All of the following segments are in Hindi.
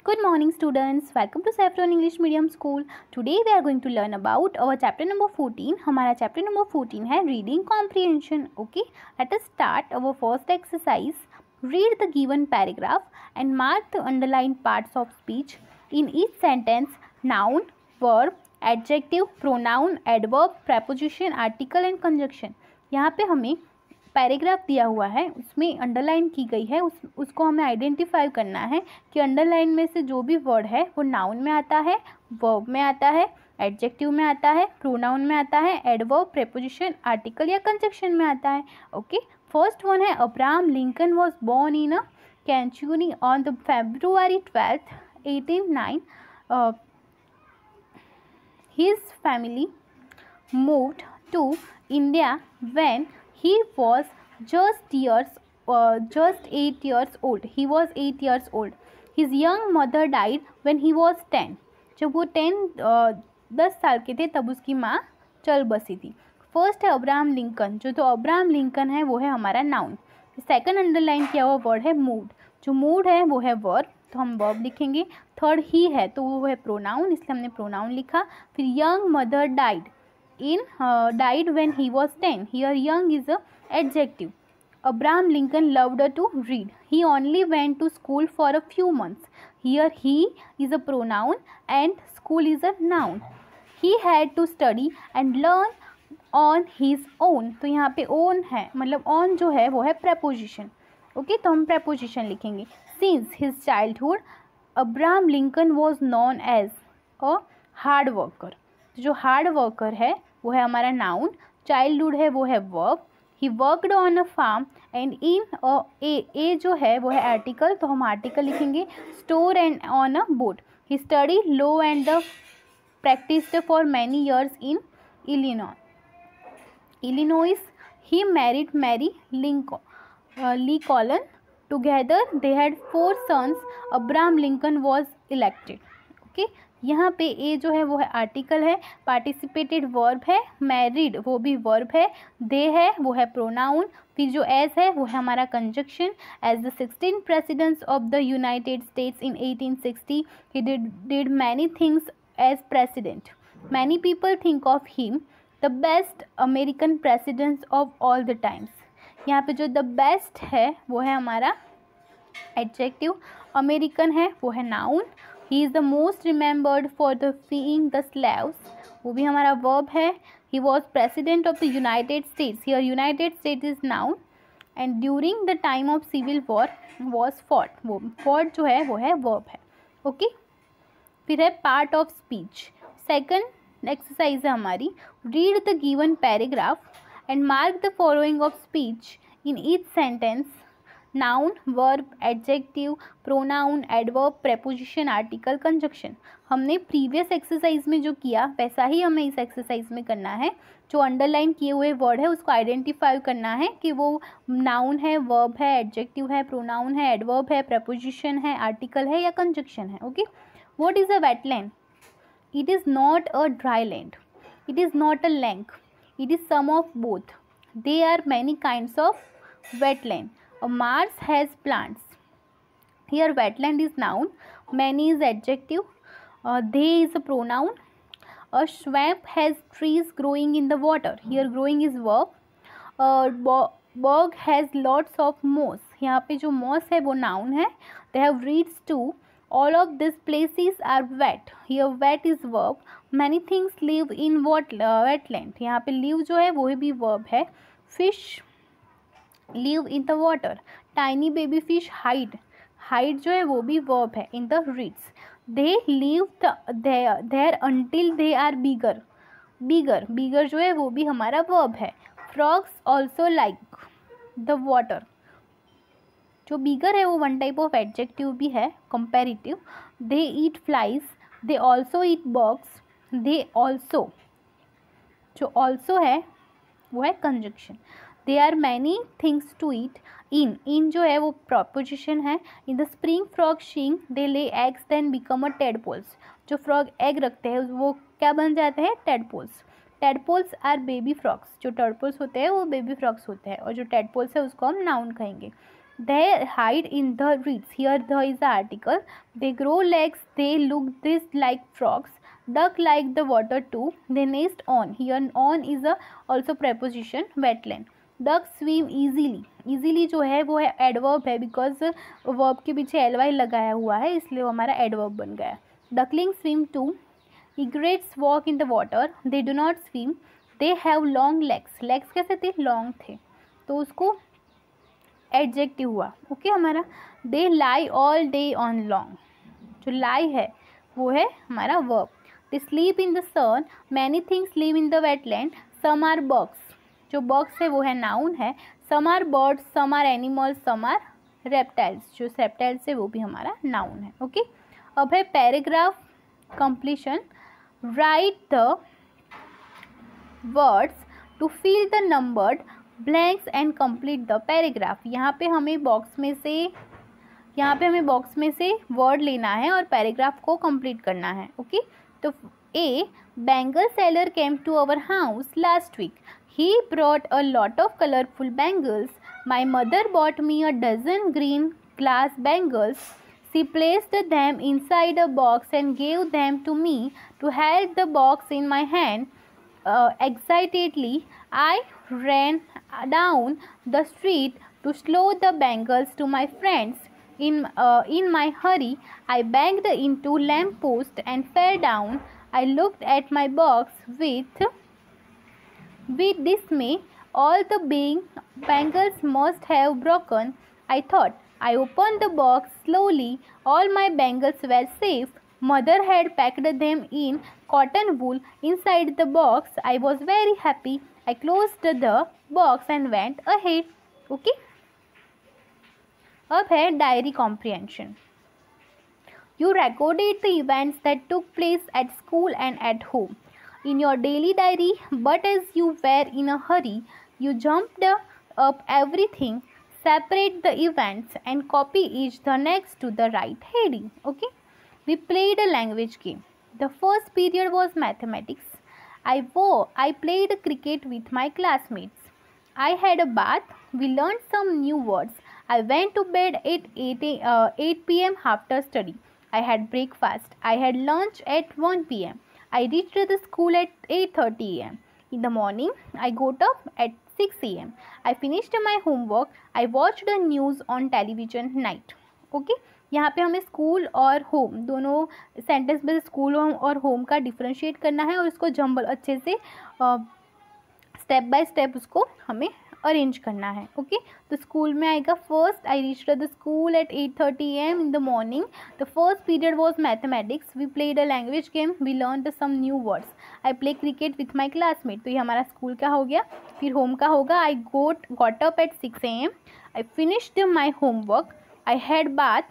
Good morning students, welcome to Saffron English Medium School. Today we are going to learn about our chapter number 14. हमारा chapter number 14 है reading comprehension. Okay, let us start our first exercise. Read the given paragraph and mark the underlined parts of speech. In each sentence, noun, verb, adjective, pronoun, adverb, preposition, article and conjunction. यहाँ पे हमें पैराग्राफ दिया हुआ है, उसमें अंडरलाइन की गई है, उसको हमें आइडेंटिफाई करना है कि अंडरलाइन में से जो भी वर्ड है वो नाउन में आता है, वर्ब में आता है, एडजेक्टिव में आता है, प्रोनाउन में आता है, एडवर्ब, प्रेपोजिशन, आर्टिकल या कंजंक्शन में आता है. ओके, फर्स्ट वन है Abraham Lincoln was born in a Kentucky on the February 12th, 1809. His family moved to India when he was just 8 years old. He was 8 years old. His young mother died when he was 10. जब वो 10 साल के थे तब उसकी माँ चल बसी थी. फर्स्ट है अब्राहम लिंकन. जो अब्राहम लिंकन है वो है हमारा नाउन. सेकंड अंडरलाइन किया हुआ वर्ड है मूव्ड. जो मूव्ड है वो है वर्ब, तो हम वर्ब लिखेंगे. थर्ड ही है तो वो है प्रोनाउन, इसलिए हमने प्रोनाउन लिखा. फिर young mother died died when he was 10. Here young is a adjective. Abraham Lincoln loved to read. He only went to school for a few months. Here he is a pronoun and school is a noun. He had to study and learn on his own. तो यहाँ पे own है, मतलब on जो है वो है preposition. ओके, तो हम preposition लिखेंगे. Since his childhood, Abraham Lincoln was known as a hard worker. जो हार्ड वर्कर है वो है हमारा नाउन. चाइल्डहुड है वो है verb. He worked on a farm and in a जो है वो है आर्टिकल, तो हम आर्टिकल लिखेंगे. Store and on a boat. He study law and the practised for many years in Illinois. He married Mary Lee Colon. Together they had 4 sons. Abraham Lincoln was elected. Okay, यहाँ पे ए जो है वो है आर्टिकल है, पार्टिसिपेटेड वर्ब है, मैरिड वो भी वर्ब है, दे है वो है प्रोनाउन, फिर जो एज है वो है हमारा conjunction. As the 16 presidents of the United States in 1860 he did many things as president. Many people think of him the best American presidents of all the times. यहाँ पे जो द बेस्ट है वो है हमारा एडजेक्टिव, अमेरिकन है वो है noun. He is the most remembered for the freeing the slaves. वो भी हमारा verb है. He was president of the United States. Here United States is noun. And during the time of civil war was fought. वो fought जो है वो है verb है. Okay? फिर है part of speech. Second exercise है हमारी. Read the given paragraph and mark the following of speech in each sentence. Noun, verb, adjective, pronoun, adverb, preposition, article, conjunction. हमने प्रीवियस एक्सरसाइज में जो किया वैसा ही हमें इस एक्सरसाइज में करना है. जो अंडरलाइन किए हुए वर्ड है उसको आइडेंटिफाई करना है कि वो नाउन है, वर्ब है, एडजेक्टिव है, प्रोनाउन है, एडवर्ब है, प्रेपोजिशन है, आर्टिकल है या कंजक्शन है. Okay, what is a wetland? It is not a dry land. It is not a lake. It is some of both. They are many kinds of wetland. A marsh has plants. Here wetland is noun, many is adjective, they is a pronoun. A swamp has trees growing in the water. Here growing is verb. A bog has lots of moss. यहाँ पे जो moss है वो noun है. They have reeds too. All of these places are wet. Here wet is verb. Many things live in wetland. यहाँ पे live जो है वो भी verb है. Fish live in the water. Tiny baby fish hide जो है वो भी verb है. In the reeds. They live there until they are bigger जो है वो भी हमारा verb है. Frogs also like the water. जो bigger है वो one type of adjective भी है, comparative. They eat flies. They also eat bugs. They also जो also है वो है conjunction. There are many things to eat. In जो है वो proposition है. In the spring frog sing they lay eggs then become a tadpoles. जो frog egg रखते हैं वो क्या बन जाते हैं? tadpoles. Tadpoles are baby frogs. जो tadpoles होते हैं वो baby frogs होते हैं और जो tadpoles है उसको हम noun कहेंगे. They hide in the reeds. Here there is the article. They grow legs. They look this like frogs. Duck like the water too. They nest on. Here on is a also preposition wetland. Duck swim easily. Easily जो है वो है एडवर्ब है, बिकॉज वर्ब के पीछे ly लगाया हुआ है, इसलिए वो हमारा एडवर्ब बन गया. Duckling swim too. Egrets walk in the water. They do not swim. They have long legs. Legs कैसे थे? लॉन्ग थे, तो उसको एडजेक्टिव हुआ. ओके हमारा. They lie all day on long. जो लाई है वो है हमारा verb. They sleep in the sun. Many things live in the wetland. Some are birds. जो बर्ड्स है वो है नाउन है. Some are birds, some are animals, some are reptiles. जो रेप्टाइल्स है वो भी हमारा नाउन है. ओके अब है paragraph completion. Write the words to fill the numbered blanks and complete the paragraph. यहाँ पे हमें बॉक्स में से वर्ड लेना है और पैराग्राफ को कंप्लीट करना है. ओके तो a bangle seller came to our house last week. He brought a lot of colourful bangles. My mother bought me a dozen green glass bangles. She placed them inside a box and gave them to me to hold the box in my hand. Excitedly, I ran down the street to show the bangles to my friends. In my hurry, I banged into lamppost and fell down. I looked at my box with dismay. All the bangles must have broken, I thought. I opened the box slowly. All my bangles were safe. Mother had packed them in cotton wool inside the box. I was very happy. I closed the box and went ahead. Okay. अब है diary comprehension. You recorded the events that took place at school and at home in your daily diary, but as you were in a hurry, you jumped up everything. Separate the events and copy each the next to the right heading. Okay. We played a language game. The first period was mathematics. I played cricket with my classmates. I had a bath. We learned some new words. I went to bed at 8 p.m. after study. I had breakfast. I had lunch at 1 p.m. I reached the school at 8:30 a.m. In the morning, I got up at 6 a.m. I finished my homework. I watched the news on television night. Okay. यहाँ पे हमें स्कूल और होम दोनों सेंटेंस में स्कूल और होम का डिफरेंशिएट करना है और उसको जंबल अच्छे से स्टेप बाय स्टेप उसको हमें अरेंज करना है. ओके तो स्कूल में आएगा first. I reached the school at 8:30 a.m. In the morning. The first period was mathematics. We played a language game. We learn some new words. I play cricket with my classmate. तो ये हमारा स्कूल का हो गया. फिर होम का होगा. I got up at 6 a.m. I finished my homework. I had bath.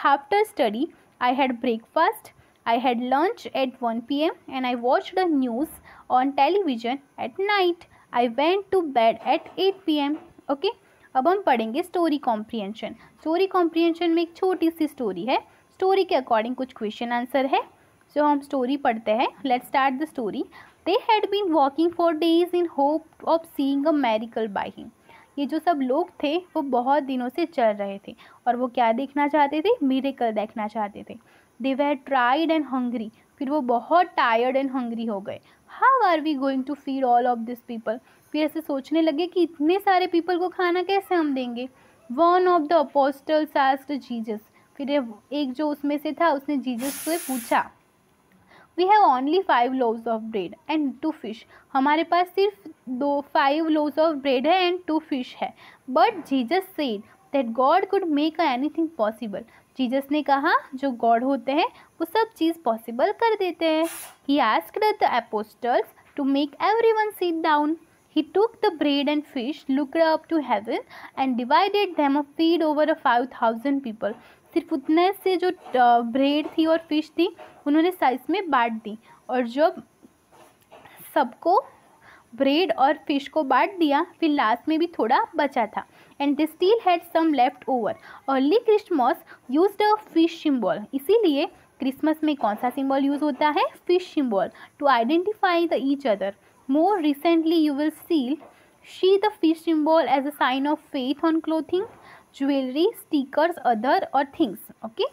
After study I had breakfast. I had lunch at 1 p.m. and I watched the news on television at night. I went to bed at 8 p.m. Okay अब हम पढ़ेंगे स्टोरी कॉम्प्रिहेंशन. स्टोरी कॉम्प्रिहेंशन में एक छोटी सी स्टोरी है. स्टोरी के अकॉर्डिंग कुछ क्वेश्चन आंसर है. सो हम स्टोरी पढ़ते हैं. Let's start the story. They had been walking for days in hope of seeing a miracle by him. ये जो सब लोग थे वो बहुत दिनों से चल रहे थे और वो क्या देखना चाहते थे? मिरेकल देखना चाहते थे. They were tired and hungry. फिर वो बहुत टायर्ड एंड हंग्री हो गए. How are we going to feed all of this people. फिर ऐसे सोचने लगे कि इतने सारे पीपल को खाना कैसे हम देंगे. One of the apostles asked Jesus. फिर एक जो उसमें से था उसने जीसस से पूछा. We have only 5 loaves of bread and 2 fish. हमारे पास सिर्फ 5 loaves ऑफ ब्रेड है एंड 2 fish है. But Jesus said that God could make anything possible. Jesus ने कहा जो गॉड होते हैं वो सब चीज़ पॉसिबल कर देते हैं. He asked the apostles to make everyone sit down. He took the bread and fish, looked up to heaven and divided them a feed over 5,000 people. सिर्फ उतने से जो ब्रेड थी और फिश थी उन्होंने साइज में बांट दी. और जब सबको ब्रेड और फिश को बांट दिया फिर लास्ट में भी थोड़ा बचा था. And they still had some left over. Early Christmas used a fish symbol. इसीलिए क्रिसमस में कौन सा सिंबल यूज होता है? Fish symbol. To identify the each other. More recently, you will see the fish symbol as a sign of faith on clothing. Jewellery, stickers, other और थिंग्स। ओके,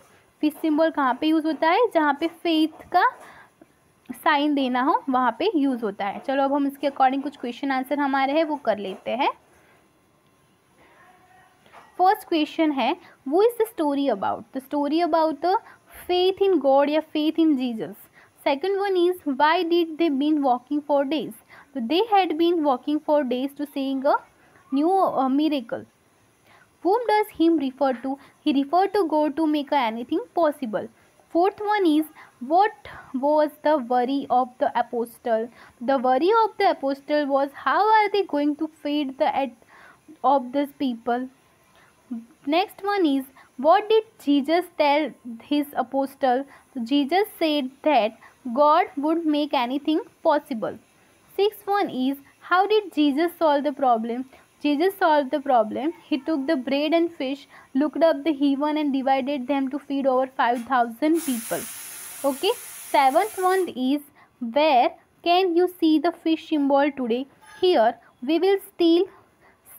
फिश सिंबल कहाँ पे यूज़ होता है? जहाँ पे फेथ का साइन देना हो वहाँ पे यूज़ होता है। चलो अब हम इसके अकॉर्डिंग कुछ क्वेश्चन आंसर हमारे हैं वो कर लेते हैं। फर्स्ट क्वेश्चन है, वो is the story about? The story about the faith in God या faith in Jesus. Second one is, why did they been walking for days? तो they had been walking for days to seeing a new miracle. Whom does him refer to? He referred to God to make anything possible. Fourth one is, what was the worry of the apostle? The worry of the apostle was, how are they going to feed the of these people? Next one is, what did Jesus tell his apostle? Jesus said that God would make anything possible. Sixth one is, how did Jesus solve the problem? Jesus solved the problem. He took the bread and fish, looked up the heaven and divided them to feed over 5,000 people. Okay. Seventh one is, where can you see the fish symbol today? Here we will still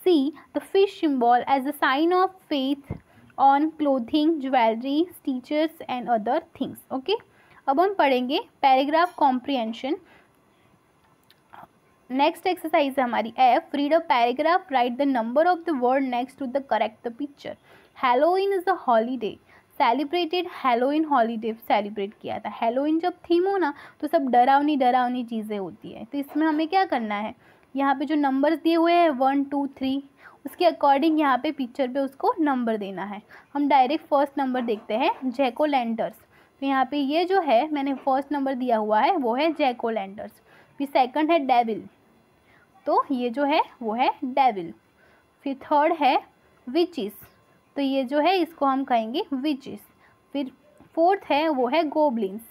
see the fish symbol as a sign of faith on clothing, jewelry, stitches and other things. Okay. अब हम पढ़ेंगे पैराग्राफ कॉम्प्रिहेंशन. नेक्स्ट एक्सरसाइज है हमारी F. Read a paragraph, write the number of the word next to the correct the picture. Halloween is a holiday, celebrated. Halloween holiday celebrate किया था. हैलोवीन जब थीम हो ना तो सब डरावनी डरावनी चीज़ें होती है. तो इसमें हमें क्या करना है, यहाँ पे जो नंबर्स दिए हुए हैं 1 2 3 उसके अकॉर्डिंग यहाँ पे पिक्चर पे उसको नंबर देना है. हम डायरेक्ट फर्स्ट नंबर देखते हैं, जैक ओ लैंटर्स. तो यहाँ पे ये जो है मैंने फर्स्ट नंबर दिया हुआ है वो है जैक ओ लैंटर्स. फिर सेकंड है डेविल, तो ये जो है वो है डेविल. फिर थर्ड है विचिस, तो ये जो है इसको हम कहेंगे विचिस. फिर फोर्थ है वो है गोब्लिन्स,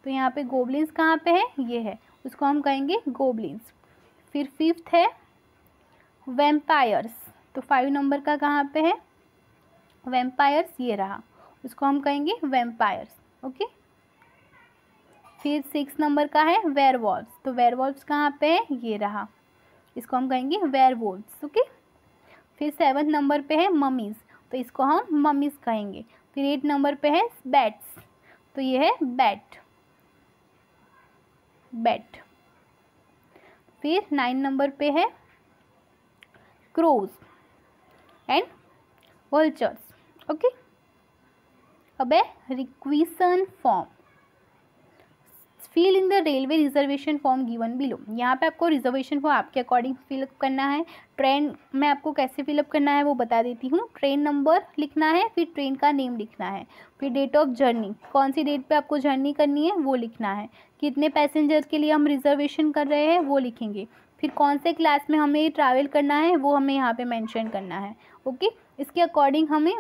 तो यहाँ पे गोब्लिन्स कहाँ पे है, ये है, उसको हम कहेंगे गोब्लिन्स. फिर फिफ्थ है वैम्पायर्स, तो 5 नंबर का कहाँ पे है वैम्पायर्स, ये रहा, उसको हम कहेंगे वैम्पायर्स. ओके. फिर 6 नंबर का है वेयरवॉल्व्स, तो वेयरवॉल्व्स कहाँ पे है, ये रहा, इसको हम कहेंगे वेयरवोल्व्स. ओके. फिर 7 नंबर पे है ममीज़, तो इसको हम ममीज़ कहेंगे. फिर 8 नंबर पे है बैट्स, तो ये है बैट, बैट. फिर 9 नंबर पे है क्रोज एंड वल्चर्स. ओके. अब है requisition form. Fill in the railway reservation form given below. यहाँ पे आपको रिजर्वेशन फॉर्म आपके अकॉर्डिंग फिलअप करना है. ट्रेन में आपको कैसे फिलअप करना है वो बता देती हूँ. ट्रेन नंबर लिखना है, फिर ट्रेन का नेम लिखना है, फिर डेट ऑफ जर्नी, कौन सी डेट पे आपको जर्नी करनी है वो लिखना है, कितने पैसेंजर के लिए हम रिजर्वेशन कर रहे हैं वो लिखेंगे, फिर कौन से क्लास में हमें ट्रैवल करना है वो हमें यहाँ पे मेंशन करना है. ओके. इसके अकॉर्डिंग हमें,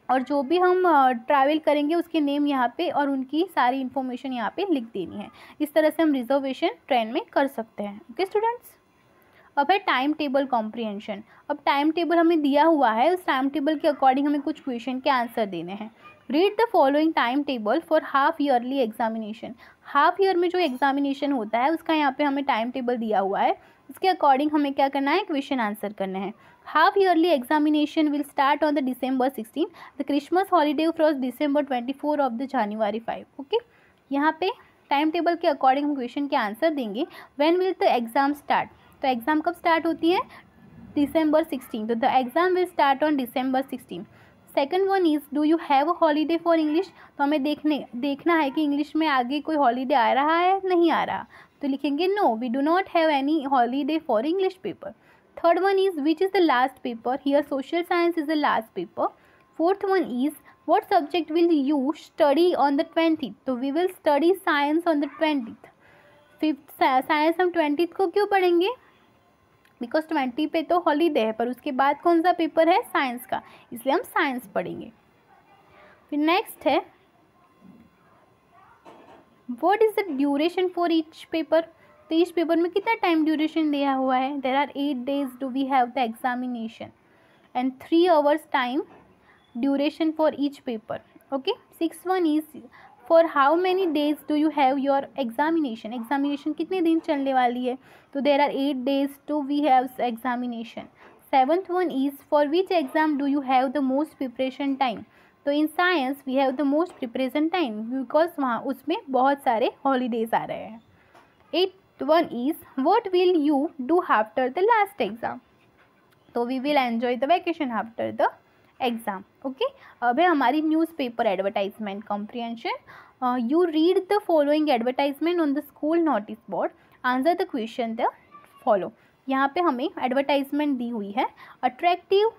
और जो भी हम ट्रैवल करेंगे उसके नेम यहाँ पे और उनकी सारी इन्फॉर्मेशन यहाँ पे लिख देनी है. इस तरह से हम रिजर्वेशन ट्रेन में कर सकते हैं. Okay students. अब है टाइम टेबल कॉम्प्रिहेंशन. अब टाइम टेबल हमें दिया हुआ है, उस टाइम टेबल के अकॉर्डिंग हमें कुछ क्वेश्चन के आंसर देने हैं. Read the following time table for half yearly examination. Half year में जो एग्जामिनेशन होता है उसका यहाँ पे हमें टाइम टेबल दिया हुआ है, उसके अकॉर्डिंग हमें क्या करना है, क्वेश्चन आंसर करने हैं. Half yearly examination will start on the December 16. The Christmas holiday from December 24 of the January 5. Okay. यहाँ पे टाइम टेबल के अकॉर्डिंग हम क्वेश्चन के आंसर देंगे. When will the exam start, तो एग्ज़ाम कब स्टार्ट होती है, December 16. तो the exam will start on December 16. Second one is, do you have a holiday for English. तो हमें देखना है कि इंग्लिश में आगे कोई हॉलीडे आ रहा है नहीं आ रहा, तो लिखेंगे no we do not have any holiday for English paper. Third one is, which is the last paper. Here social science is the last paper. Fourth one is, what subject will you study on the 20th. तो we will study science on the 20th. Fifth science हम 20th को क्यों पढ़ेंगे, बिकॉज 20 पे तो हॉलीडे है, पर उसके बाद कौन सा पेपर है, साइंस का, इसलिए हम साइंस पढ़ेंगे. फिर नेक्स्ट है, what is the duration for each paper. तो ईच पेपर में कितना टाइम ड्यूरेशन दिया हुआ है, there are 8 days do we have the examination and 3 hours time duration for each paper. Okay. Sixth one is, for how many days do you have your examination. examination कितने दिन चलने वाली है, तो there are 8 days to we have examination. 7th one is for which exam do you have the most preparation time? तो in science we have the most preparation time because वहाँ उसमें बहुत सारे हॉलीडेज आ रहे हैं. 8th one is what will you do after the last exam? तो we will enjoy the vacation after the exam. Okay, अब है हमारी newspaper advertisement comprehension. You read the following advertisement on the school notice board, answer the question the follow. यहाँ पे हमें एडवर्टाइजमेंट दी हुई है. Attractive,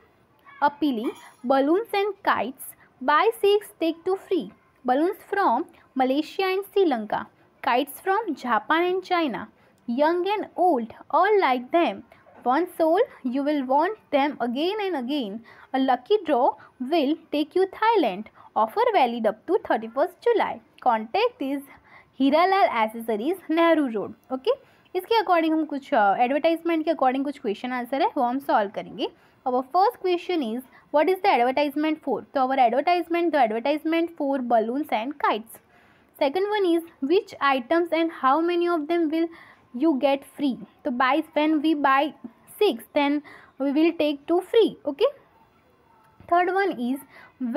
appealing, balloons and kites, buy 6 take 2 free, balloons from Malaysia and Sri Lanka, kites from Japan and China, young and old all like them, once sold you will want them again and again, a lucky draw will take you Thailand, offer valid up to 31st July, contact is Hiralal accessories Nehru road. Okay, इसके अकॉर्डिंग हम कुछ एडवर्टाइजमेंट के अकॉर्डिंग कुछ क्वेश्चन आंसर है वो हम सॉल्व करेंगे. Our first question is what is the advertisement for? So our advertisement for balloons and kites. Second one is which items and how many of them will you get free? So when we buy 6 then we will take 2 free. Okay. Third one is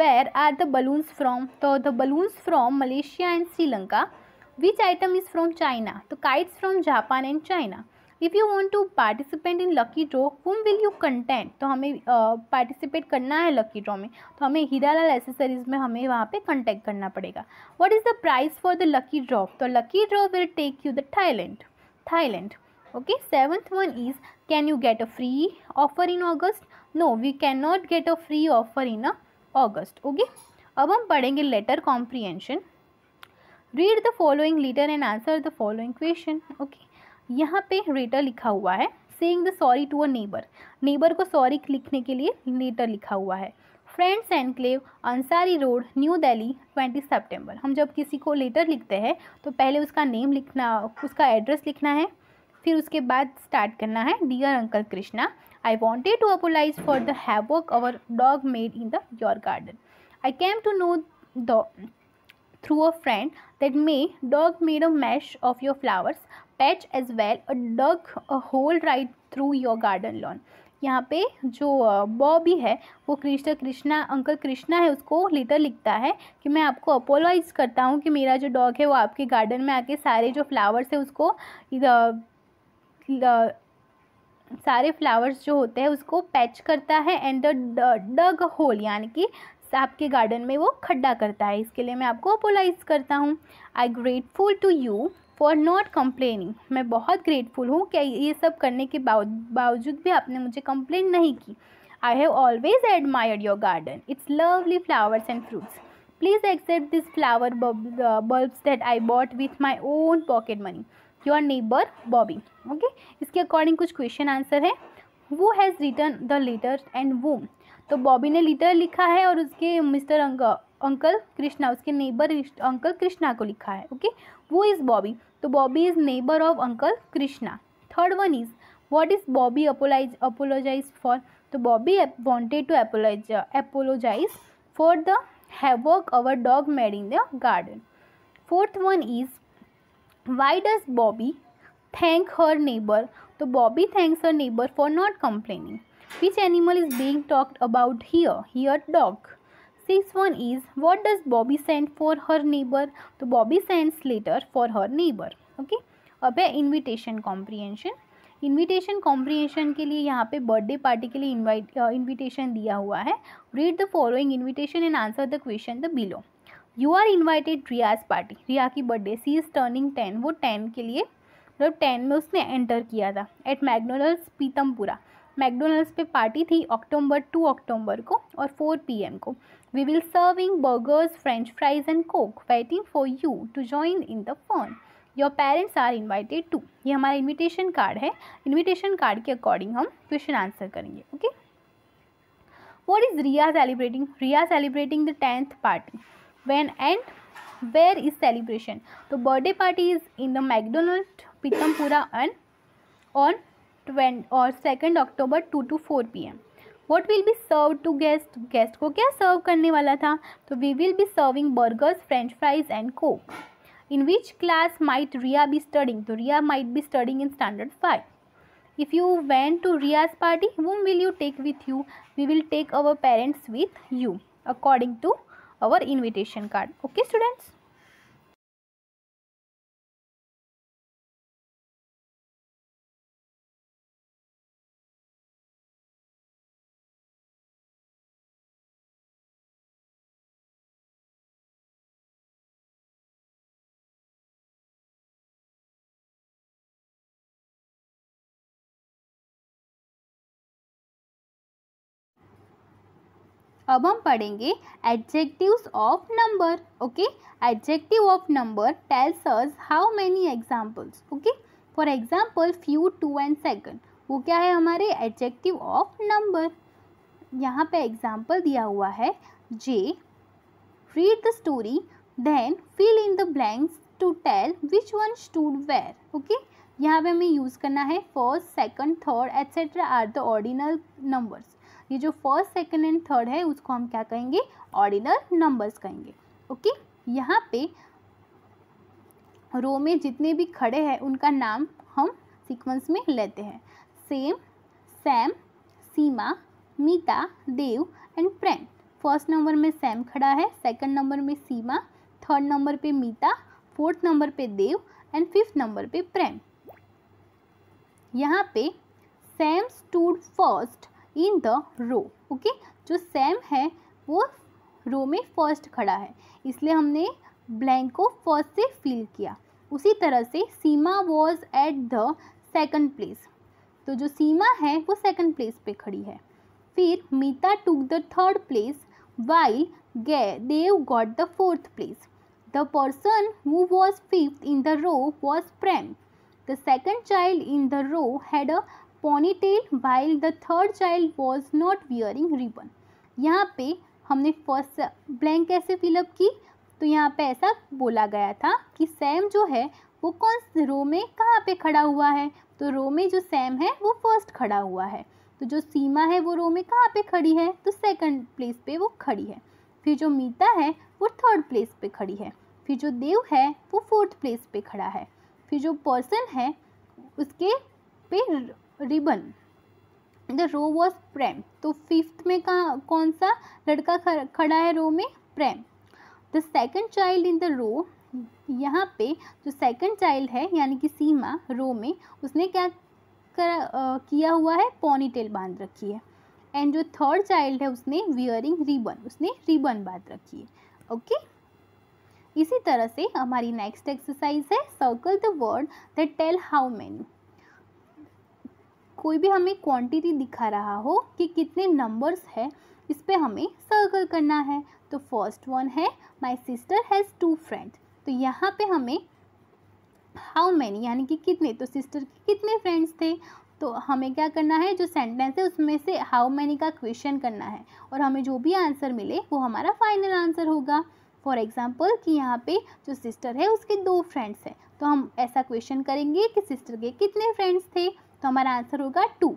where are the balloons from? So the balloons from Malaysia and Sri Lanka. Which item is from China? So kites from Japan and China. If you want to participate in lucky draw, whom will you contact? तो हमें पार्टिसिपेट करना है लकी ड्रॉ में, तो हमें हीरालाल एसेसरीज में हमें वहाँ पे कंटेक्ट करना पड़ेगा. What is the price for the lucky draw? तो lucky draw will take you the Thailand. Okay. 7th one is can you get a free offer in August? No, we cannot get a free offer in August. Okay. अब हम पढ़ेंगे letter comprehension. Read the following letter and answer the following question. Okay. यहाँ पे लेटर लिखा हुआ है saying the sorry to a neighbour को सॉरी लिखने के लिए लेटर लिखा हुआ है. Friends enclave, Ansari road, new Delhi, 20 सितंबर. हम जब किसी को लेटर लिखते हैं तो पहले उसका नेम लिखना, उसका एड्रेस लिखना है, फिर उसके बाद स्टार्ट करना है dear uncle Krishna, I wanted to apologise for the havoc our dog made in the your garden. I came to know the through a friend that my dog made a mess of your flowers patch as well, a dug a hole right through your garden lawn. यहाँ पे जो बॉबी है वो कृष्णा अंकल कृष्णा है उसको लेटर लिखता है कि मैं आपको अपोलोजाइज करता हूँ कि मेरा जो डॉग है वो आपके गार्डन में आके सारे जो फ्लावर्स है उसको सारे फ्लावर्स जो होते हैं उसको पैच करता है एंड डग होल यानी कि आपके गार्डन में वो खड्डा करता है. इसके लिए मैं आपको अपोलाइज करता हूँ. I grateful to you for not complaining. मैं बहुत ग्रेटफुल हूँ कि ये सब करने के बावजूद भी आपने मुझे कंप्लेन नहीं की. I have always admired your garden, it's lovely flowers and fruits. Please accept this flower bulbs that I bought with my own pocket money. Your neighbour Bobby. Okay, इसके अकॉर्डिंग कुछ क्वेश्चन आंसर है. Who has written the letter and whom. तो बॉबी ने लेटर लिखा है और उसके मिस्टर अंकल कृष्णा उसके नेबर अंकल कृष्णा को लिखा है. ओके, वो इज़ बॉबी. तो Bobby is neighbour of uncle Krishna. Third one is what is Bobby apologise for. तो Bobby wanted to apologise for the havoc our dog made in the garden. Fourth one is why does Bobby thank her neighbour. तो Bobby thanks her neighbour for not complaining. Which animal is being talked about here? Here, dog. Sixth one is what does Bobby send for her neighbor? तो Bobby sends letter for her neighbor. Okay. अब है इन्विटेशन कॉम्प्रिहेंशन. इन्विटेशन कॉम्प्रिहेंशन के लिए यहाँ पे बर्थडे पार्टी के लिए इन्विटेशन दिया हुआ है. Read the following invitation and answer the question the below. You are invited Riya's party. Riya की बर्थडे, सी इज टर्निंग 10. वो 10 के लिए मतलब 10 में उसने एंटर किया था. At McDonald's Pitampura. मैकडोनल्ड्स पे पार्टी थी 2 अक्टूबर को और 4 PM को. We will serving burgers, French fries and Coke waiting for you to join in the fun. Your parents are invited to. ये हमारा इन्विटेशन कार्ड है. इन्विटेशन कार्ड के अकॉर्डिंग हम क्वेश्चन आंसर करेंगे. Okay, what is Riya celebrating. Riya celebrating the 10th party. When and where is celebration. तो birthday party is in the McDonald Pitampura and on 2 October 2 to 4 PM. What will be served to guest. Guest को क्या सर्व करने वाला था. तो we will be serving burgers, French fries and Coke. In which class might Riya be studying. तो Riya might be studying in standard 5. If you went to Riya's party, whom will you take with you? We will take our parents with you according to our invitation card. Okay students. अब हम पढ़ेंगे adjectives of number. Okay, adjective of number tells us how many examples. Okay, for example few, two and second, वो क्या है हमारे एडजेक्टिव ऑफ नंबर. यहाँ पे एग्जाम्पल दिया हुआ है J. Read the story then fill in the blanks to tell which one stood where. Okay, यहाँ पे हमें यूज़ करना है first, second, third etcetera are the ordinal numbers. ये जो फर्स्ट, सेकंड एंड थर्ड है उसको हम क्या कहेंगे, ऑर्डिनल नंबर्स कहेंगे. ओके, यहाँ पे रो में जितने भी खड़े हैं उनका नाम हम सीक्वेंस में लेते हैं. Sam, Sam, Seema, Mita, Dev and Prem. First number में सैम खड़ा है, सेकंड नंबर में सीमा, थर्ड नंबर पे मीता, फोर्थ नंबर पे देव एंड फिफ्थ नंबर पे प्रेम. यहाँ पे Sam stood first in the row. Okay, जो सैम है वो रो में फर्स्ट खड़ा है, इसलिए हमने ब्लैंक को फर्स्ट से फिल किया. उसी तरह से Seema was at the second place, तो जो सीमा है वो सेकंड प्लेस पे खड़ी है. फिर Meeta took the third place while Dev got the fourth place. The person who was fifth in the row was Prem. The second child in the row had a ponytail while the third child was not wearing ribbon. यहाँ पे हमने फर्स्ट ब्लैंक कैसे फिलअप की, तो यहाँ पे ऐसा बोला गया था कि सैम जो है वो कौन रो में कहाँ पे खड़ा हुआ है, तो रो में जो सैम है वो फर्स्ट खड़ा हुआ है. तो जो सीमा है वो रो में कहाँ पे खड़ी है, तो सेकंड प्लेस पे वो खड़ी है. फिर जो मीता है वो थर्ड प्लेस पे खड़ी है. फिर जो देव है वो फोर्थ प्लेस पे खड़ा है. फिर जो पर्सन है उसके पे रिबन. द रो वॉज प्रेम, तो फिफ्थ में कौन सा लड़का खड़ा है रो में, Prem. The second child in the row, यहाँ पे जो सेकंड चाइल्ड है यानी कि सीमा रो में, उसने क्या किया हुआ है, पोनीटेल बांध रखी है. एंड जो थर्ड चाइल्ड है उसने वियरिंग रिबन, उसने रिबन बांध रखी है. ओके, इसी तरह से हमारी नेक्स्ट एक्सरसाइज है circle the word that tell how many. कोई भी हमें क्वांटिटी दिखा रहा हो कि कितने नंबर्स है, इस पे हमें सर्कल करना है. तो फर्स्ट वन है माय सिस्टर हैज़ 2 फ्रेंड्स. तो यहाँ पे हमें हाउ मैनी यानी कि कितने, तो सिस्टर के कितने फ्रेंड्स थे, तो हमें क्या करना है, जो सेंटेंस है उसमें से हाउ मैनी का क्वेश्चन करना है और हमें जो भी आंसर मिले वो हमारा फाइनल आंसर होगा. फॉर एग्जाम्पल कि यहाँ पे जो सिस्टर है उसके 2 फ्रेंड्स हैं, तो हम ऐसा क्वेश्चन करेंगे कि सिस्टर के कितने फ्रेंड्स थे, तो हमारा आंसर होगा 2.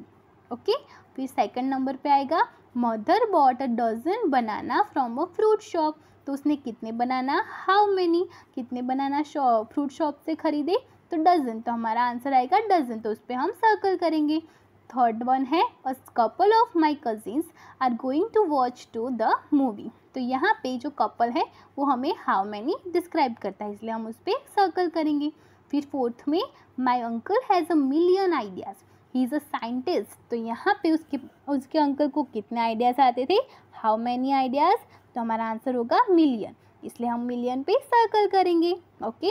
ओके, फिर सेकंड नंबर पे आएगा mother bought a dozen banana from a fruit shop. तो उसने कितने बनाना, हाउ मेनी, कितने बनाना फ्रूट शॉप से खरीदे, तो डजन, तो हमारा आंसर आएगा डजन, तो उस पर हम सर्कल करेंगे. थर्ड वन है a couple of my cousins are going to watch to the movie. तो यहाँ पे जो कपल है वो हमें हाउ मेनी डिस्क्राइब करता है, इसलिए हम उस पर सर्कल करेंगे. फिर फोर्थ में my uncle has a million ideas, he is a scientist. तो यहाँ पे उसके अंकल को कितने आइडियाज़ आते थे, हाउ मैनी आइडियाज़, तो हमारा आंसर होगा मिलियन, इसलिए हम मिलियन पे सर्कल करेंगे. ओके,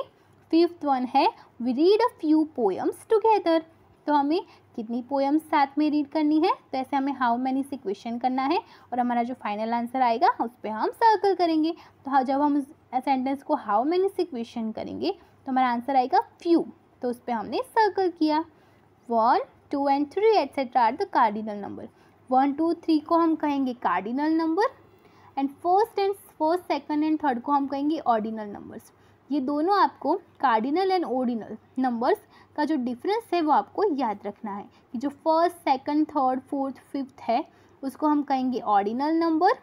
फिफ्थ वन है we read a few poems together. तो हमें कितनी पोएम्स साथ में रीड करनी है, तो ऐसे हमें हाउ मैनी से क्वेश्चन करना है और हमारा जो फाइनल आंसर आएगा उस पर हम सर्कल करेंगे. तो जब हम सेंटेंस को हाउ मैनी से क्वेश्चन करेंगे तो हमारा आंसर आएगा फ्यू, तो उस पर हमने सर्कल किया. 1, 2 and 3 etcetera are the cardinal number. 1, 2, 3 को हम कहेंगे cardinal number and first, second and third को हम कहेंगे ऑर्डिनल नंबर्स. ये दोनों आपको कार्डिनल एंड ऑर्डिनल नंबर्स का जो डिफरेंस है वो आपको याद रखना है कि जो first, second, third, fourth, fifth है उसको हम कहेंगे ऑर्डिनल नंबर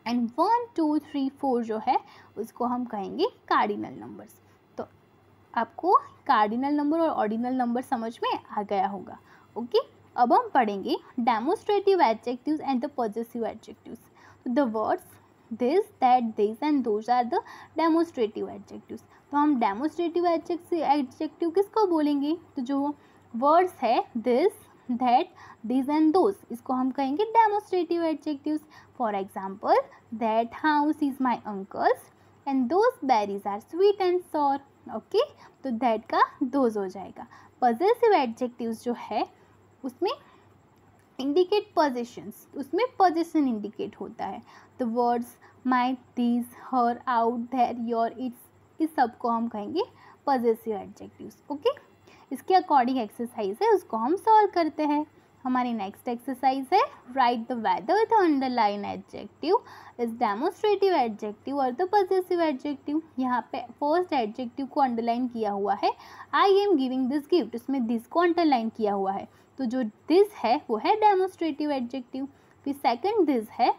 एंड 1, 2, 3, 4 जो है उसको हम कहेंगे कार्डिनल नंबर्स. तो आपको कार्डिनल नंबर और ऑर्डिनल नंबर समझ में आ गया होगा. ओके, अब हम पढ़ेंगे demonstrative adjectives and the possessive adjectives. The words this, that, this and those are the demonstrative adjectives. तो हम डेमोस्ट्रेटिव एडजेक्टिव किसको बोलेंगे? तो जो वर्ड्स है this, that, this and those, इसको हम कहेंगे demonstrative adjectives. For example, that house is my uncle's and those berries are sweet and sour. Okay, तो दैट का दोज हो जाएगा. पॉजेसिव एडजेक्टिव्स जो है उसमें इंडिकेट पोजेशंस, उसमें पोजेशन इंडिकेट होता है. The words my, this, her, out, their, your, its, इस सब को हम कहेंगे पॉजेसिव एडजेक्टिव्स. ओके, इसके अकॉर्डिंग एक्सरसाइज है, उसको हम सॉल्व करते हैं. हमारी नेक्स्ट एक्सरसाइज है right the whether the underline adjective is demonstrative adjective और द पॉजेसिव एडजेक्टिव. यहाँ पे फर्स्ट एडजेक्टिव को अंडरलाइन किया हुआ है, I am giving this gift, उसमें दिस को अंडरलाइन किया हुआ है, तो जो दिस है वो है डेमोस्ट्रेटिव एडजेक्टिव. फिर सेकंड दिस है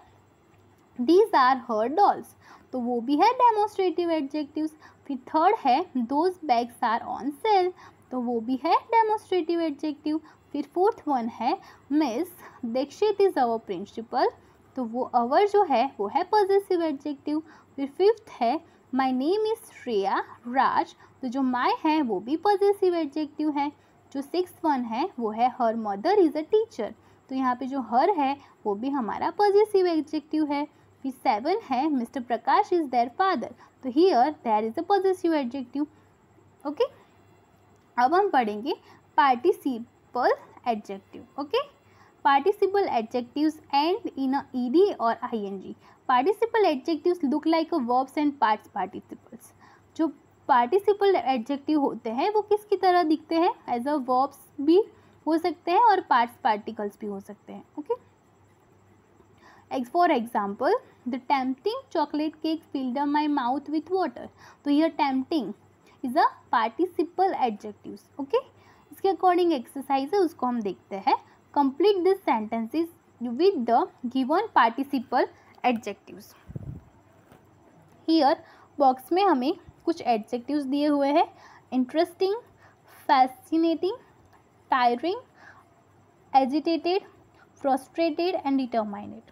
दीज आर हर डॉल्स, तो वो भी है डेमोस्ट्रेटिव एडजेक्टिव्स. फिर थर्ड है those bags are on sale, तो वो भी है डेमोस्ट्रेटिव एडजेक्टिव. फिर फोर्थ वन है Miss Dixit is our principal, तो वो अवर जो है वो है पॉजेसिव एडजेक्टिव. फिर फिफ्थ है माई नेम इज श्रेया राज, तो जो माई है वो भी पॉजेसिव एडजेक्टिव है. जो सिक्स्थ वन है वो है her mother is a teacher, तो यहाँ पे जो हर है वो भी हमारा पॉजेसिव एडजेक्टिव है. फिर सेवन है Mr Prakash is their father, तो here there is a possessive adjective. Okay, अब हम पढ़ेंगे participle adjective. Okay, participle adjectives end in a ED और ING. Participle adjectives look like a verbs and parts participles. जो पार्टिसिपल एडजेक्टिव होते हैं वो किसकी तरह दिखते हैं? एज अ वर्ब्स भी हो सकते हैं और पार्ट्स पार्टिकल्स भी हो सकते हैं. Okay, for example the tempting chocolate cake filled my mouth with water, तो यह tempting is a participle adjectives. Okay, इसके अकॉर्डिंग एक्सरसाइज है, उसको हम देखते हैं. Complete this sentences with the given participle adjectives. Here box में हमें कुछ एडजेक्टिव्स दिए हुए हैं. Interesting, fascinating, tiring, agitated, frustrated and determined.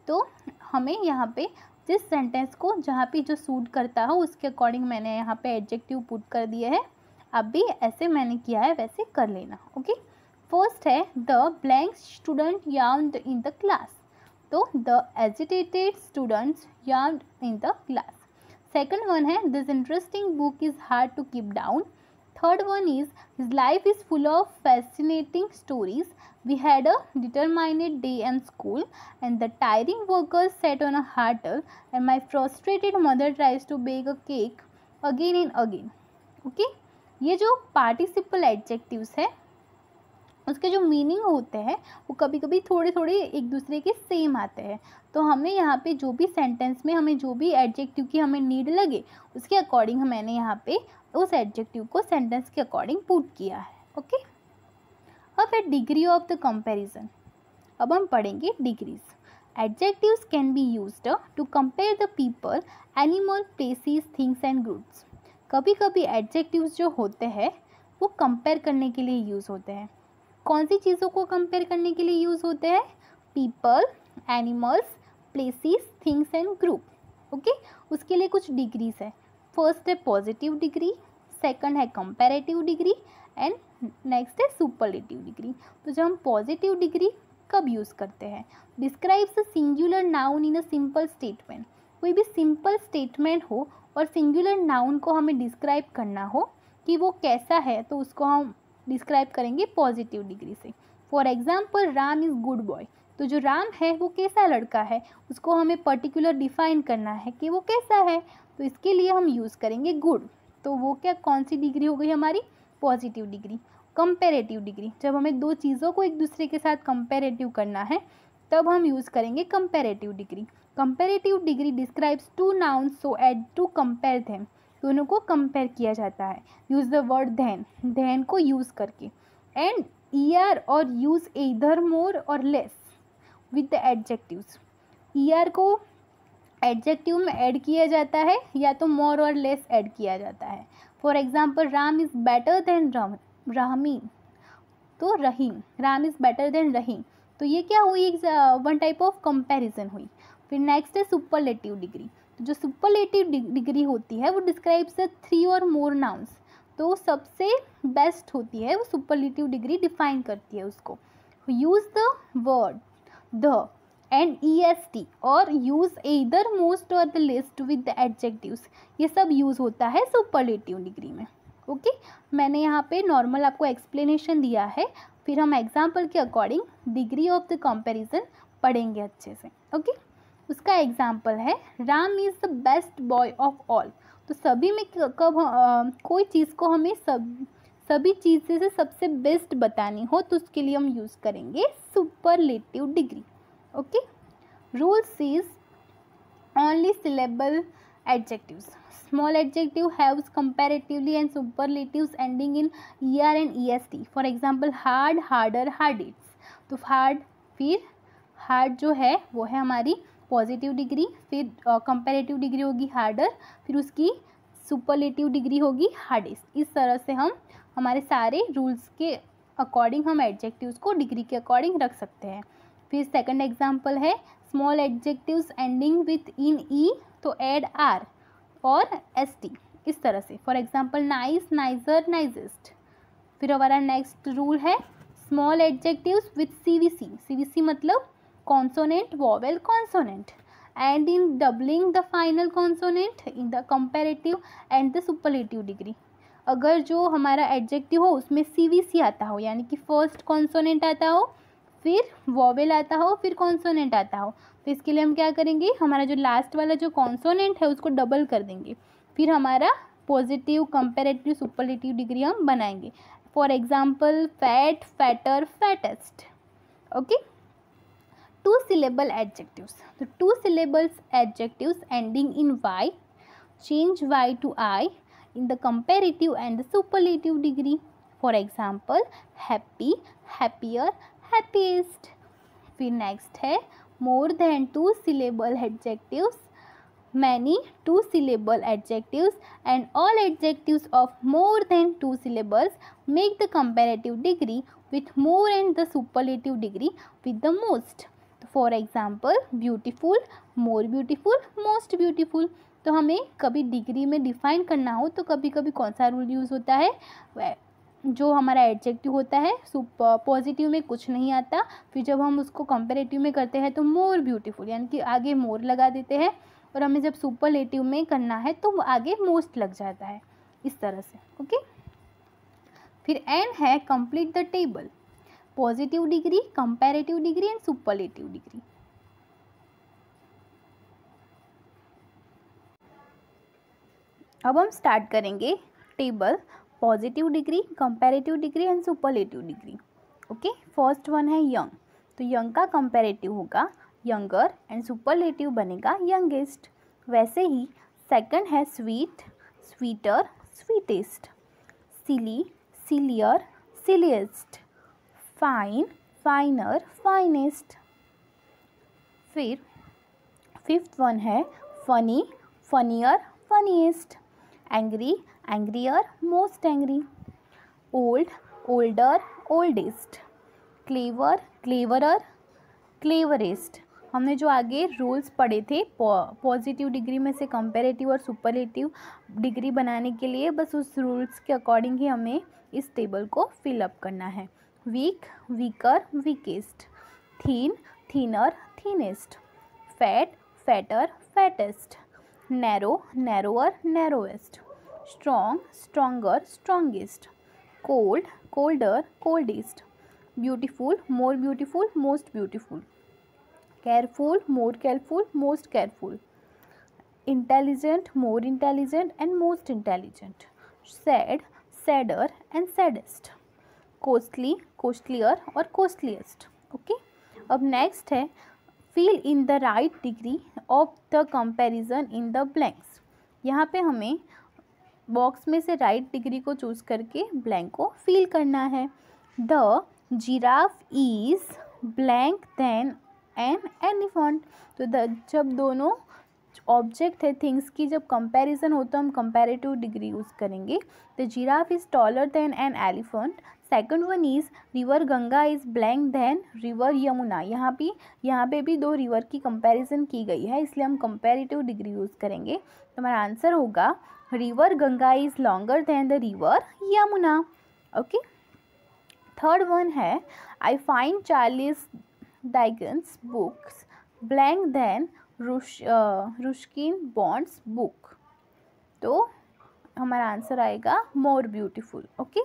तो हमें यहाँ पे जिस सेंटेंस को जहाँ पे जो सूट करता हो उसके अकॉर्डिंग मैंने यहाँ पे एडजेक्टिव पुट कर दिए हैं. अब भी ऐसे मैंने किया है वैसे कर लेना. ओके, फर्स्ट है the blank student yawned in the class, तो the agitated students yawned in the class. Second one है this interesting book is hard to keep down. Third one is his life is full of fascinating stories. We had a determined day in school and the tiring workers sat on a hurdle and my frustrated mother tries to bake a cake again and again. Okay, ये जो participle adjectives है उसके जो मीनिंग होते हैं वो कभी कभी थोड़े थोड़े एक दूसरे के सेम आते हैं. तो हमें यहाँ पे जो भी सेंटेंस में हमें जो भी एडजेक्टिव की हमें नीड लगे उसके अकॉर्डिंग मैंने यहाँ पे उस एडजेक्टिव को सेंटेंस के अकॉर्डिंग पुट किया है. ओके, अब है डिग्री ऑफ द कंपैरिजन. अब हम पढ़ेंगे degrees. Adjectives can be used to compare the people, animal, places, things and groups. कभी कभी एडजेक्टिव्स जो होते हैं वो कंपेयर करने के लिए यूज़ होते हैं. कौन सी चीज़ों को कंपेयर करने के लिए यूज़ होते हैं? People, animals, places, things and group. Okay, उसके लिए कुछ डिग्रीज है. फर्स्ट है पॉजिटिव डिग्री, सेकंड है कंपैरेटिव डिग्री एंड नेक्स्ट है सुपरलेटिव डिग्री. तो जब हम पॉजिटिव डिग्री कब यूज़ करते हैं? Describes a singular noun in a simple statement. कोई भी सिंपल स्टेटमेंट हो और सिंगुलर नाउन को हमें डिस्क्राइब करना हो कि वो कैसा है, तो उसको हम डिस्क्राइब करेंगे पॉजिटिव डिग्री से. For example Ram is good boy, तो जो राम है वो कैसा लड़का है उसको हमें पर्टिकुलर डिफाइन करना है कि वो कैसा है, तो इसके लिए हम यूज़ करेंगे गुड. तो वो क्या कौन सी डिग्री हो गई हमारी? Positive degree. कंपैरेटिव डिग्री, जब हमें दो चीज़ों को एक दूसरे के साथ कंपैरेटिव करना है तब हम यूज़ करेंगे comparative degree. Comparative degree describes two nouns so as to compare them. दोनों को कंपेयर किया जाता है. Use the word than, than को यूज़ करके. एंड ईआर और यूज़ ईदर मोर और less with the adjectives. Er को एडजेक्टिव में ऐड किया जाता है या तो मोर और लेस ऐड किया जाता है. For example Ram is better than Ramin, तो रहीम, राम इज़ बेटर देन रहीम, तो ये क्या हुई, वन टाइप ऑफ कंपैरिजन हुई। फिर नेक्स्ट है सुपरलेटिव डिग्री। तो जो सुपरलेटिव डिग्री होती है वो डिस्क्राइब्स द 3 और मोर नाउन्स, तो सबसे बेस्ट होती है वो सुपरलेटिव डिग्री डिफाइन करती है उसको। Use the word the end est और यूज़ either मोस्ट और the list with the adjectives, ये सब यूज़ होता है सुपरलेटिव डिग्री में। ओके मैंने यहाँ पे नॉर्मल आपको एक्सप्लेनेशन दिया है, फिर हम एग्जाम्पल के according degree of the comparison पढ़ेंगे अच्छे से। ओके उसका एग्जाम्पल है Ram is the best boy of all. तो सभी में कब कोई चीज़ को हमें सभी चीज़ें से सबसे बेस्ट बतानी हो तो उसके लिए हम यूज़ करेंगे superlative degree. Okay rules is only syllable adjectives. Small adjective has comparatively and superlatives ending in er and est. For example hard, harder, hardest. तो hard, फिर hard जो है वो है हमारी पॉजिटिव डिग्री, फिर कंपैरेटिव डिग्री होगी harder, फिर उसकी सुपरलेटिव डिग्री होगी hardest। इस तरह से हम हमारे सारे रूल्स के अकॉर्डिंग हम एडजेक्टिव्स को डिग्री के अकॉर्डिंग रख सकते हैं। फिर सेकंड एग्जांपल है small adjectives ending with in e, तो एड आर और एस टी, इस तरह से। For example nice, nicer, nicest. फिर हमारा नेक्स्ट रूल है small adjectives with CVC, CVC मतलब consonant, vowel, consonant, and in doubling the final consonant in the comparative and the superlative degree. अगर जो हमारा एडजेक्टिव हो उसमें सीवीसी आता हो, यानी कि फर्स्ट कॉन्सोनेंट आता हो, फिर वॉवेल आता हो, फिर कॉन्सोनेंट आता हो, तो इसके लिए हम क्या करेंगे, हमारा जो लास्ट वाला जो कॉन्सोनेंट है उसको डबल कर देंगे, फिर हमारा पॉजिटिव, कंपैरेटिव, सुपरलेटिव डिग्री हम बनाएंगे। For example fat, fatter, fattest. Okay 2 syllable adjectives, तो 2 syllables adjectives ending in y, change y to I in the comparative and the superlative degree. For example happy, happier, happiest. फिर नेक्स्ट है more than 2 syllable adjectives, many 2 syllable adjectives and all adjectives of more than 2 syllables make the comparative degree with more and the superlative degree with the most. For example beautiful, more beautiful, most beautiful. तो हमें कभी डिग्री में डिफाइन करना हो तो कभी कभी कौन सा रूल यूज़ होता है, जो हमारा एडजेक्टिव होता है पॉजिटिव में कुछ नहीं आता, फिर जब हम उसको कंपैरेटिव में करते हैं तो मोर ब्यूटीफुल यानी कि आगे मोर लगा देते हैं, और हमें जब सुपरलेटिव में करना है तो आगे मोस्ट लग जाता है, इस तरह से। ओके फिर एन है complete the table, positive degree, comparative degree and superlative degree. अब हम स्टार्ट करेंगे table, positive degree, comparative degree and superlative degree. Okay first one है यंग, तो यंग का कंपैरेटिव होगा यंगर एंड सुपरलेटिव बनेगा यंगेस्ट। वैसे ही सेकंड है sweet, sweeter, sweetest, silly, sillier, silliest, fine, finer, finest. फिर फिफ्थ वन है funny, funnier, funniest, angry, angrier, most angry, old, older, oldest, clever, cleverer, cleverest. हमने जो आगे रूल्स पढ़े थे पॉजिटिव डिग्री में से कंपैरेटिव और सुपरलेटिव डिग्री बनाने के लिए, बस उस रूल्स के अकॉर्डिंग ही हमें इस टेबल को फिलअप करना है। Weak, weaker, weakest, thin, thinner, thinnest, fat, fatter, fattest, narrow, narrower, narrowest, strong, stronger, strongest, cold, colder, coldest, beautiful, more beautiful, most beautiful, careful, more careful, most careful, intelligent, more intelligent and most intelligent, sad, sadder and saddest, costly, costlier और कॉस्टलीस्ट। ओके अब नेक्स्ट है fill in the right degree of the comparison in the blanks. यहाँ पे हमें बॉक्स में से राइट डिग्री को चूज़ करके ब्लैंक को फिल करना है। The giraffe is blank than an elephant. तो जब दोनों ऑब्जेक्ट है थिंग्स की जब कंपैरिजन हो तो हम कंपैरेटिव डिग्री यूज़ करेंगे। The giraffe is taller than an elephant, second one is river Ganga is blank than river Yamuna. यहाँ पे भी दो रिवर की कंपैरिजन की गई है, इसलिए हम कंपैरेटिव डिग्री यूज़ करेंगे। तो हमारा आंसर होगा river Ganga is longer than the river Yamuna. Okay. Third one है I find Charles Dickens books blank than Ruskin Bond's book. तो हमारा आंसर आएगा मोर ब्यूटीफुल। ओके,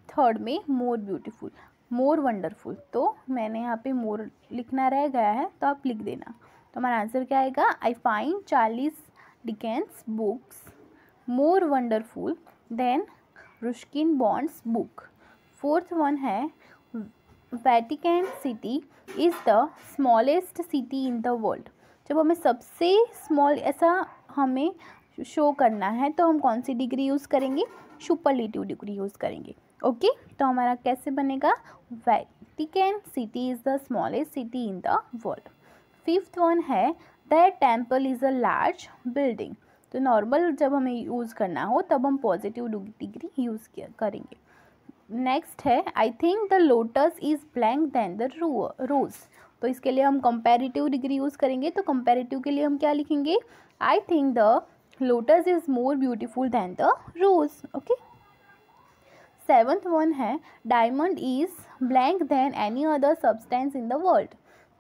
थर्ड में मोर ब्यूटीफुल, मोर वंडरफुल। तो मैंने यहाँ पे मोर लिखना रह गया है, तो आप लिख देना। तो हमारा आंसर क्या आएगा? I find Charles Dickens books more wonderful than Ruskin Bond's book. Fourth one है Vatican City is the smallest city in the world. जब हमें सबसे स्मॉल ऐसा हमें शो करना है तो हम कौन सी डिग्री यूज़ करेंगे? सुपरलेटिव डिग्री यूज़ करेंगे। ओके, तो हमारा कैसे बनेगा? Vatican City is the smallest city in the world. Fifth one है that temple is a large building. तो नॉर्मल जब हमें यूज़ करना हो तब हम पॉजिटिव डिग्री यूज़ करेंगे। नेक्स्ट है I think the lotus is blank than the rose. तो इसके लिए हम कंपैरेटिव डिग्री यूज़ करेंगे। तो कंपैरेटिव के लिए हम क्या लिखेंगे? I think the lotus is more beautiful than the rose. Okay. Seventh one है diamond is blank than any other substance in the world.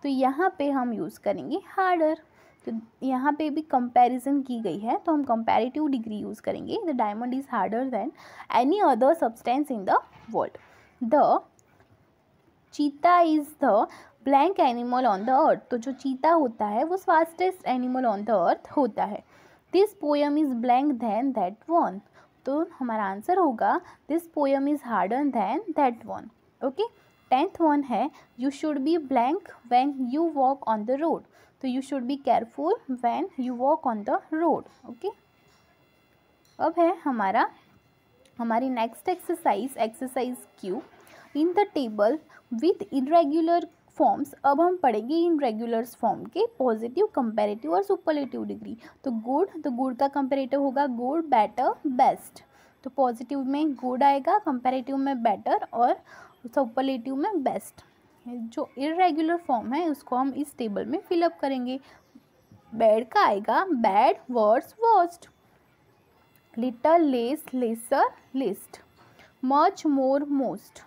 तो यहाँ पे हम यूज़ करेंगे हार्डर। तो यहाँ पे भी कंपैरिजन की गई है, तो हम कंपैरेटिव डिग्री यूज़ करेंगे। The diamond is harder than any other substance in the world. The cheetah is the blank animal on the earth. तो जो चीता होता है वो fastest animal on the earth होता है। This poem is blank than that one. तो हमारा आंसर होगा this poem is harder than that one. Okay. 10th one है you should be blank when you walk on the road. तो you should be careful when you walk on the road. Okay. अब है हमारी next exercise Q in the table with irregular forms. अब हम पढ़ेंगे इरेग्युलर्स फॉर्म के पॉजिटिव, कंपैरेटिव और सुपरलेटिव डिग्री। तो गुड का कंपैरेटिव होगा गुड, बेटर, बेस्ट। तो पॉजिटिव में गुड आएगा, कंपैरेटिव में बेटर और सुपरलेटिव में बेस्ट। जो इरेग्युलर फॉर्म है उसको हम इस टेबल में फिलअप करेंगे। बैड का आएगा bad, worse, worst. Little, less, lesser, least. Much, more, most.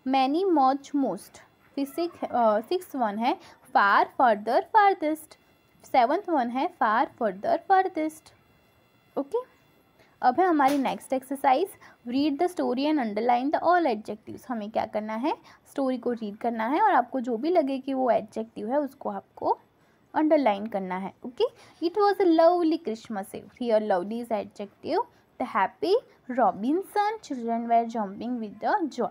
Many, much, most. फिर 6th वन है फार, फर्दर, फारदेस्ट। 7th वन है फार, फर्दर, फारदेस्ट। ओके। अब है हमारी next exercise read the story and underline the all adjectives. हमें क्या करना है? स्टोरी को रीड करना है और आपको जो भी लगे कि वो एडजेक्टिव है उसको आपको अंडरलाइन करना है। Okay. It was a lovely Christmas eve. Here lovely is adjective. The happy Robinson children were jumping with the joy.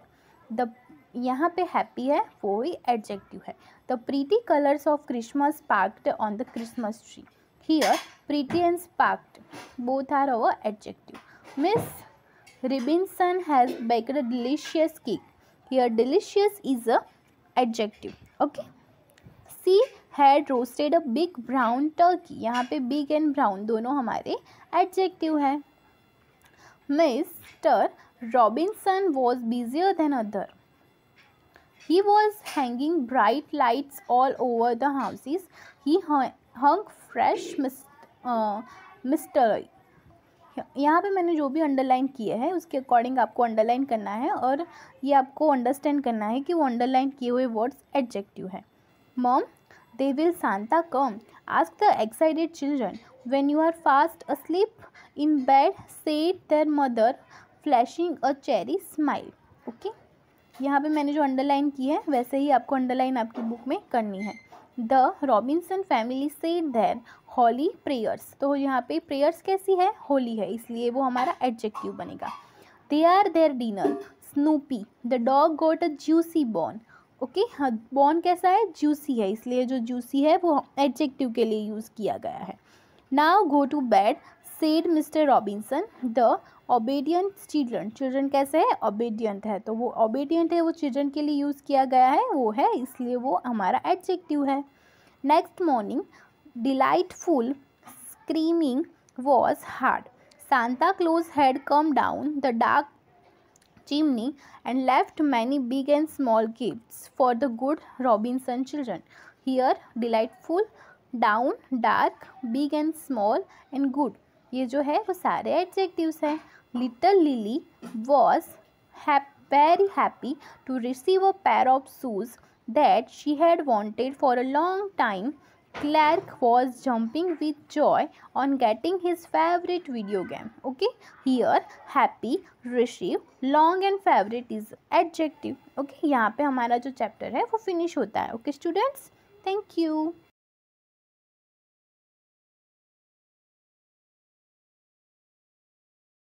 The यहाँ पे हैप्पी है वो ही एडजेक्टिव है। The pretty colours of Christmas sparked on the Christmas tree. Here, pretty and sparked both are our adjective. Miss Robinson has baked a delicious cake. Here, delicious is a adjective. Okay. She had roasted a big brown turkey. यहाँ पे big and brown दोनों हमारे adjective है. Mr. Robinson was busier than other. He was hanging bright lights all over the houses. He hung fresh mister. यहाँ पे मैंने जो भी अंडरलाइन किए हैं उसके अकॉर्डिंग आपको अंडरलाइन करना है और ये आपको अंडरस्टैंड करना है कि वो अंडरलाइन किए हुए वर्ड्स एडजेक्टिव है। Mom, they will Santa come? Ask the excited children. When you are fast asleep in bed said their mother flashing a cherry smile. Okay. यहाँ पे मैंने जो अंडरलाइन की है वैसे ही आपको अंडरलाइन आपकी बुक में करनी है। The Robinson family said their holy prayers. तो यहाँ पे प्रेयर्स कैसी है? होली है, इसलिए वो हमारा एडजेक्टिव बनेगा। They are their dinner Snoopy. The dog got a juicy bone. Okay. हाँ, बॉन कैसा है? जूसी है, इसलिए जो जूसी है वो एडजेक्टिव के लिए यूज़ किया गया है। Now go to bed said mister Robinson. The obedient children कैसे है? ओबेडियंट है, तो वो ओबेडियंट है वो चिल्ड्रन के लिए यूज़ किया गया है, वो है, इसलिए वो हमारा एडजेक्टिव है। Next morning delightful screaming was hard. Santa Claus had come down the dark chimney and left many big and small gifts for the good Robinson children. Here delightful, down, dark, big and small and good. ये जो है वो सारे adjectives हैं. Little Lily was very happy to receive a pair of shoes that she had wanted for a long time. Clark was jumping with joy on getting his favorite video game. Okay, here happy, receive, long and favorite is adjective. Okay, यहाँ पे हमारा जो चैप्टर है वो फिनिश होता है. Okay students, thank you.